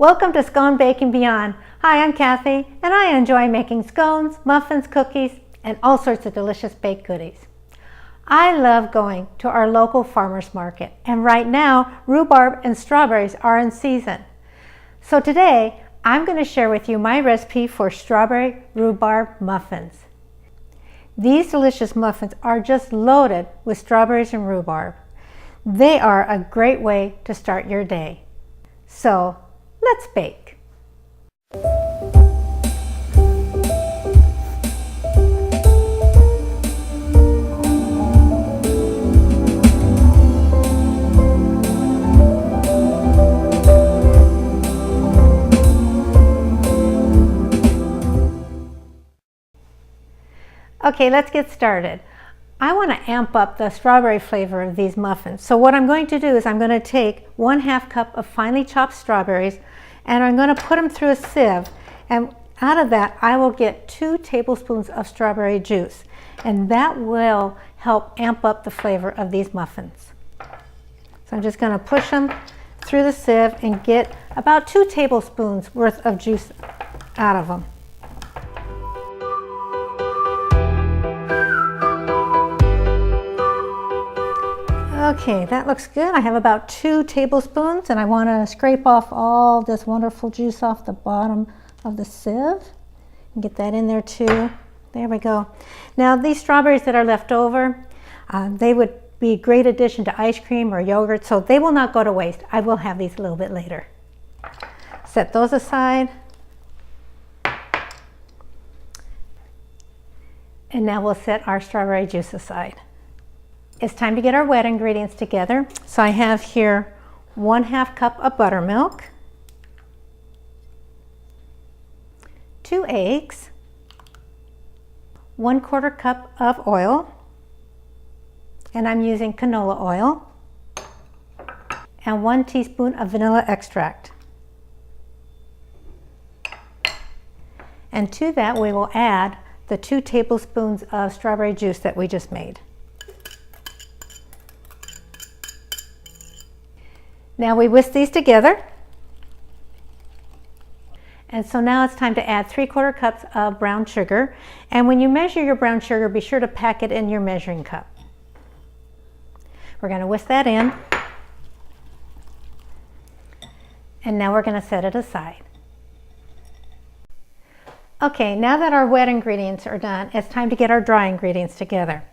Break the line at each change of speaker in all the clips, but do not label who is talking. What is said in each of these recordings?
Welcome to Scone Bake and Beyond. Hi, I'm Kathy, and I enjoy making scones, muffins, cookies, and all sorts of delicious baked goodies. I love going to our local farmers market, and right now, rhubarb and strawberries are in season. So today, I'm going to share with you my recipe for strawberry-rhubarb muffins. These delicious muffins are just loaded with strawberries and rhubarb. They are a great way to start your day. So, let's bake. Okay, let's get started. I want to amp up the strawberry flavor of these muffins. So what I'm going to do is I'm going to take 1/2 cup of finely chopped strawberries and I'm going to put them through a sieve, and out of that I will get 2 tablespoons of strawberry juice, and that will help amp up the flavor of these muffins. So I'm just going to push them through the sieve and get about 2 tablespoons worth of juice out of them. Okay, that looks good. I have about 2 tablespoons, and I want to scrape off all this wonderful juice off the bottom of the sieve and get that in there too. There we go. Now these strawberries that are left over, they would be a great addition to ice cream or yogurt, so they will not go to waste. I will have these a little bit later. Set those aside. And now we'll set our strawberry juice aside. It's time to get our wet ingredients together. So I have here 1/2 cup of buttermilk, 2 eggs, 1/4 cup of oil, and I'm using canola oil, and 1 teaspoon of vanilla extract. And to that we will add the 2 tablespoons of strawberry juice that we just made. Now we whisk these together. And so now it's time to add 3/4 cups of brown sugar. And when you measure your brown sugar, be sure to pack it in your measuring cup. We're going to whisk that in. And now we're going to set it aside. Okay, now that our wet ingredients are done, it's time to get our dry ingredients together.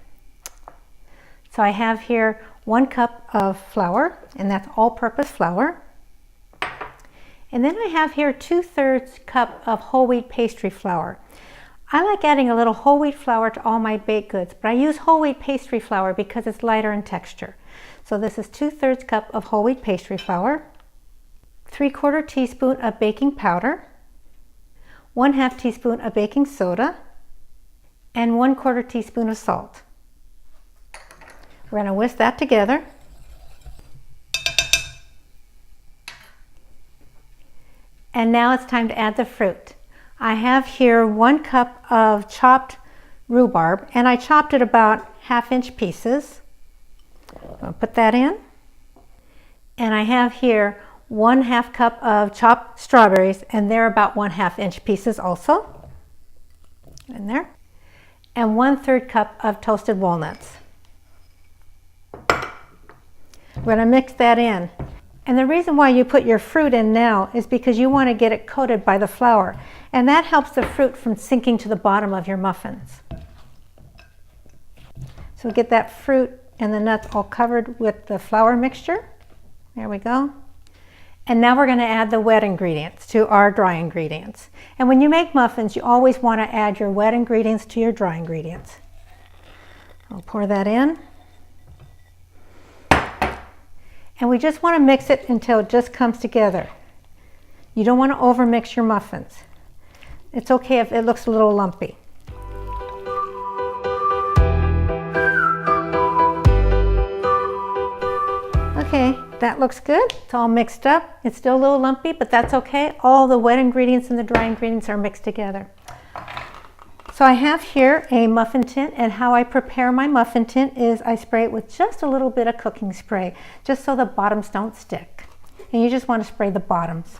So I have here 1 cup of flour, and that's all-purpose flour. And then I have here 2/3 cup of whole wheat pastry flour. I like adding a little whole wheat flour to all my baked goods, but I use whole wheat pastry flour because it's lighter in texture. So this is 2/3 cup of whole wheat pastry flour, 3/4 teaspoon of baking powder, 1/2 teaspoon of baking soda, and 1/4 teaspoon of salt. We're going to whisk that together. And now it's time to add the fruit. I have here 1 cup of chopped rhubarb, and I chopped it about 1/2-inch pieces. I'll put that in. And I have here 1/2 cup of chopped strawberries, and they're about 1/2-inch pieces also. In there. And 1/3 cup of toasted walnuts. We're going to mix that in. And the reason why you put your fruit in now is because you want to get it coated by the flour. And that helps the fruit from sinking to the bottom of your muffins. So get that fruit and the nuts all covered with the flour mixture. There we go. And now we're going to add the wet ingredients to our dry ingredients. And when you make muffins, you always want to add your wet ingredients to your dry ingredients. I'll pour that in. And we just want to mix it until it just comes together. You don't want to overmix your muffins. It's okay if it looks a little lumpy. Okay, that looks good. It's all mixed up. It's still a little lumpy, but that's okay. All the wet ingredients and the dry ingredients are mixed together. So I have here a muffin tin, and how I prepare my muffin tin is I spray it with just a little bit of cooking spray, just so the bottoms don't stick. And you just want to spray the bottoms.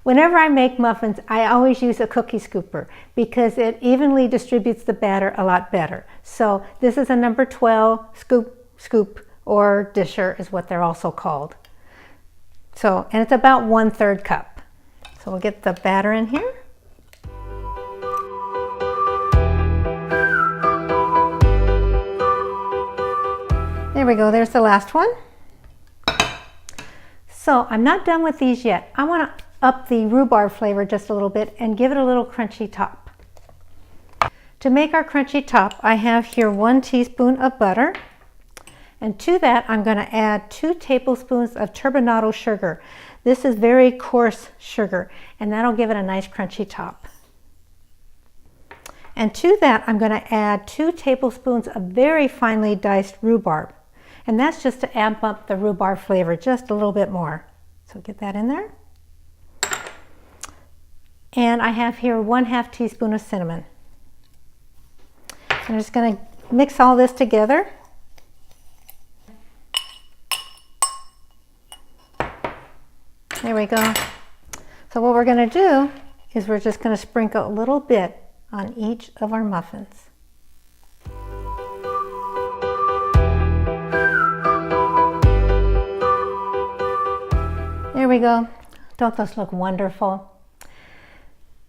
Whenever I make muffins, I always use a cookie scooper because it evenly distributes the batter a lot better. So this is a number 12 scoop, or disher is what they're also called. So, and it's about 1/3 cup. So we'll get the batter in here. There we go, there's the last one. So I'm not done with these yet. I want to up the rhubarb flavor just a little bit and give it a little crunchy top. To make our crunchy top, I have here 1 teaspoon of butter. And to that, I'm going to add 2 tablespoons of turbinado sugar. This is very coarse sugar, and that'll give it a nice crunchy top. And to that, I'm going to add 2 tablespoons of very finely diced rhubarb. And that's just to amp up the rhubarb flavor just a little bit more. So get that in there. And I have here 1/2 teaspoon of cinnamon. I'm just going to mix all this together. There we go. So what we're going to do is we're just going to sprinkle a little bit on each of our muffins. There we go. Don't those look wonderful?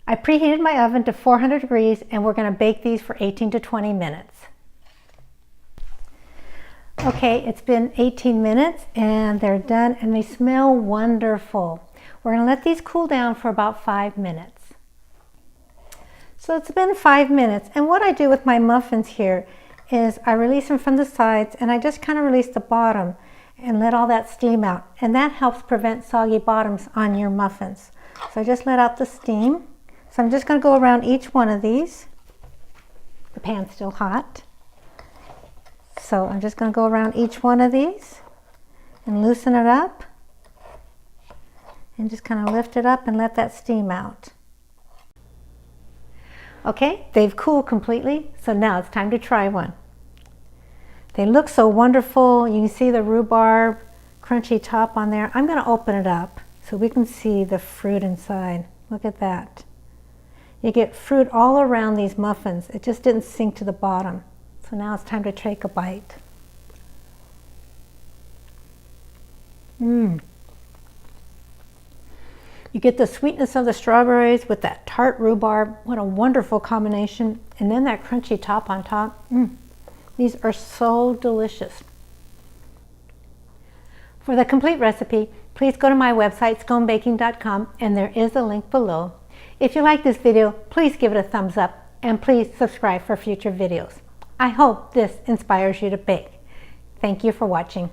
I preheated my oven to 400 degrees and we're going to bake these for 18 to 20 minutes. Okay, it's been 18 minutes and they're done and they smell wonderful. We're going to let these cool down for about 5 minutes. So it's been 5 minutes, and what I do with my muffins here is I release them from the sides and I just kind of release the bottom and let all that steam out, and that helps prevent soggy bottoms on your muffins. So I just let out the steam. So I'm just going to go around each one of these. The pan's still hot. So I'm just going to go around each one of these and loosen it up and just kind of lift it up and let that steam out. Okay, they've cooled completely, so now it's time to try one. They look so wonderful. You can see the rhubarb crunchy top on there. I'm going to open it up so we can see the fruit inside. Look at that. You get fruit all around these muffins. It just didn't sink to the bottom. So now it's time to take a bite. You get the sweetness of the strawberries with that tart rhubarb. What a wonderful combination. And then that crunchy top on top. These are so delicious. For the complete recipe, please go to my website, sconebaking.com, and there is a link below. If you like this video, please give it a thumbs up and please subscribe for future videos. I hope this inspires you to bake. Thank you for watching.